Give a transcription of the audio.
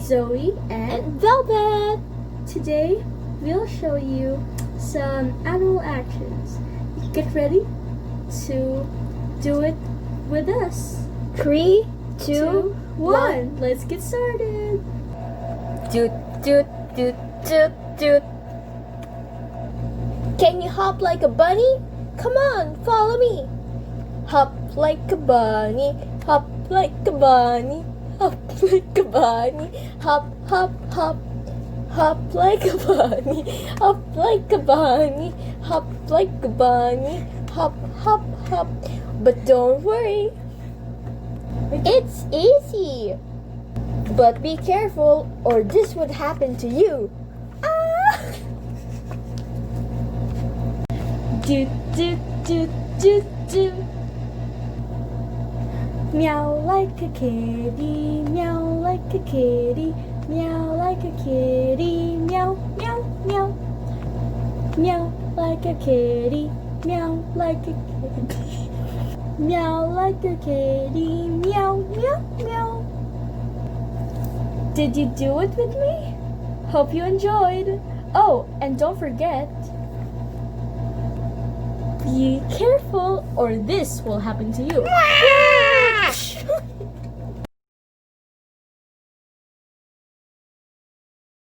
Zoe and Velvet. Today we'll show you some animal actions. Get ready to do it with us. 3, 2, 2, 1. 1. Let's get started. Doot, doot, doot, doot, doot. Can you hop like a bunny? Come on, follow me. Hop like a bunny, hop like a bunny, hop like a bunny, hop, hop, hop. Hop like a bunny, hop like a bunny, hop like a bunny, hop, hop, hop. But don't worry, it's easy. But be careful or this would happen to you. Ah! Do do do do do. Meow like a kitty, meow like a kitty, meow like a kitty, meow meow meow. Meow like a kitty, meow like a kitty, meow like a kitty, meow meow meow. Did you do it with me? Hope you enjoyed. Oh, and don't forget, be careful or this will happen to you.